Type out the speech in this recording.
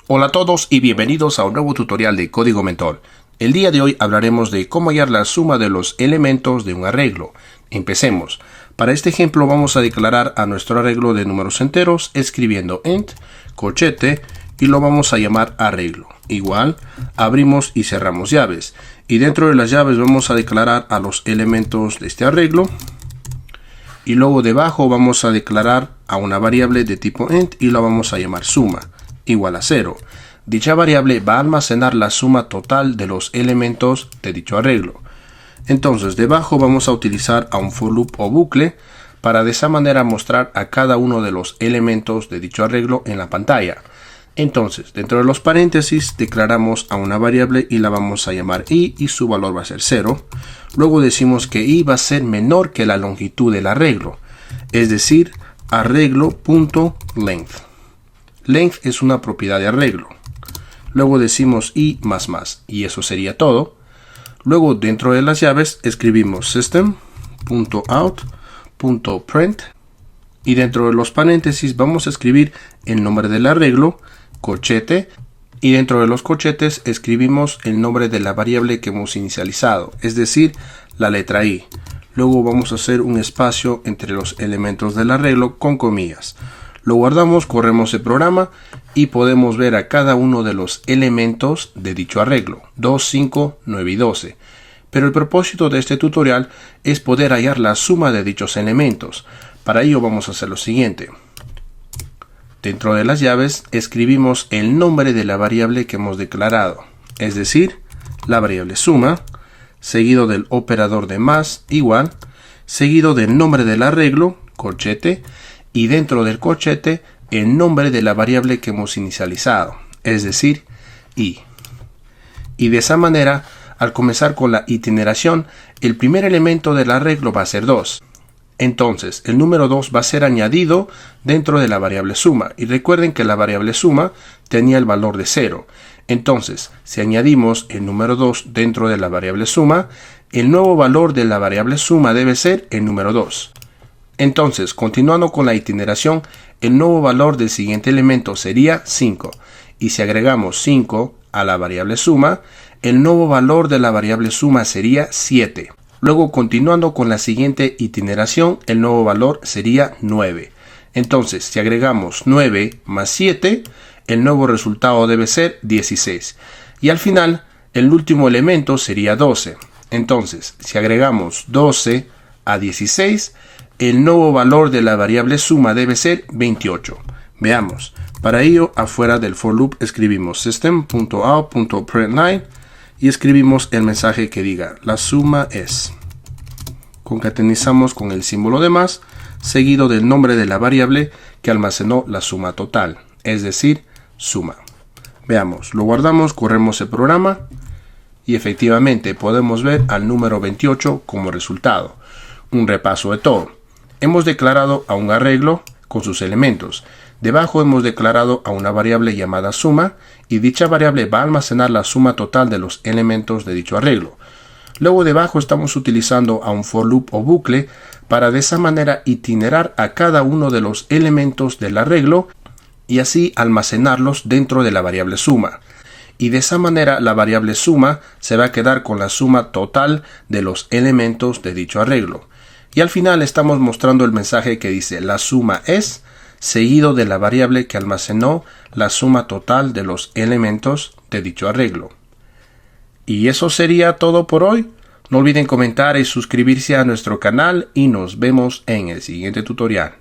Hola a todos y bienvenidos a un nuevo tutorial de Código Mentor. El día de hoy hablaremos de cómo hallar la suma de los elementos de un arreglo. Empecemos. Para este ejemplo vamos a declarar a nuestro arreglo de números enteros escribiendo int, corchete y lo vamos a llamar arreglo. Igual, abrimos y cerramos llaves. Y dentro de las llaves vamos a declarar a los elementos de este arreglo. Y luego debajo vamos a declarar a una variable de tipo int y la vamos a llamar suma, igual a 0. Dicha variable va a almacenar la suma total de los elementos de dicho arreglo. Entonces debajo vamos a utilizar a un for loop o bucle para de esa manera mostrar a cada uno de los elementos de dicho arreglo en la pantalla. Entonces dentro de los paréntesis declaramos a una variable y la vamos a llamar i y su valor va a ser 0. Luego decimos que i va a ser menor que la longitud del arreglo, es decir, arreglo.length. Length es una propiedad de arreglo. Luego decimos i más y eso sería todo. Luego dentro de las llaves escribimos system.out.print y dentro de los paréntesis vamos a escribir el nombre del arreglo, corchete, y dentro de los corchetes escribimos el nombre de la variable que hemos inicializado, es decir, la letra i. Luego vamos a hacer un espacio entre los elementos del arreglo con comillas. Lo guardamos, corremos el programa y podemos ver a cada uno de los elementos de dicho arreglo, 2, 5, 9 y 12. Pero el propósito de este tutorial es poder hallar la suma de dichos elementos. Para ello vamos a hacer lo siguiente. Dentro de las llaves escribimos el nombre de la variable que hemos declarado, es decir, la variable suma, seguido del operador de más, igual, seguido del nombre del arreglo, corchete, y dentro del corchete el nombre de la variable que hemos inicializado, es decir, i. Y de esa manera, al comenzar con la itineración, el primer elemento del arreglo va a ser 2. Entonces, el número 2 va a ser añadido dentro de la variable suma. Y recuerden que la variable suma tenía el valor de 0. Entonces, si añadimos el número 2 dentro de la variable suma, el nuevo valor de la variable suma debe ser el número 2. Entonces, continuando con la itineración, el nuevo valor del siguiente elemento sería 5. Y si agregamos 5 a la variable suma, el nuevo valor de la variable suma sería 7. Luego, continuando con la siguiente itineración, el nuevo valor sería 9. Entonces, si agregamos 9 más 7, el nuevo resultado debe ser 16. Y al final, el último elemento sería 12. Entonces, si agregamos 12 a 16, el nuevo valor de la variable suma debe ser 28. Veamos. Para ello, afuera del for loop escribimos system.out.println y escribimos el mensaje que diga la suma es. Concatenizamos con el símbolo de más, seguido del nombre de la variable que almacenó la suma total, es decir, suma. Veamos, lo guardamos, corremos el programa y efectivamente podemos ver al número 28 como resultado. Un repaso de todo. Hemos declarado a un arreglo con sus elementos. Debajo hemos declarado a una variable llamada suma y dicha variable va a almacenar la suma total de los elementos de dicho arreglo. Luego debajo estamos utilizando a un for loop o bucle para de esa manera itinerar a cada uno de los elementos del arreglo y así almacenarlos dentro de la variable suma. Y de esa manera la variable suma se va a quedar con la suma total de los elementos de dicho arreglo. Y al final estamos mostrando el mensaje que dice la suma es, seguido de la variable que almacenó la suma total de los elementos de dicho arreglo. Y eso sería todo por hoy. No olviden comentar y suscribirse a nuestro canal y nos vemos en el siguiente tutorial.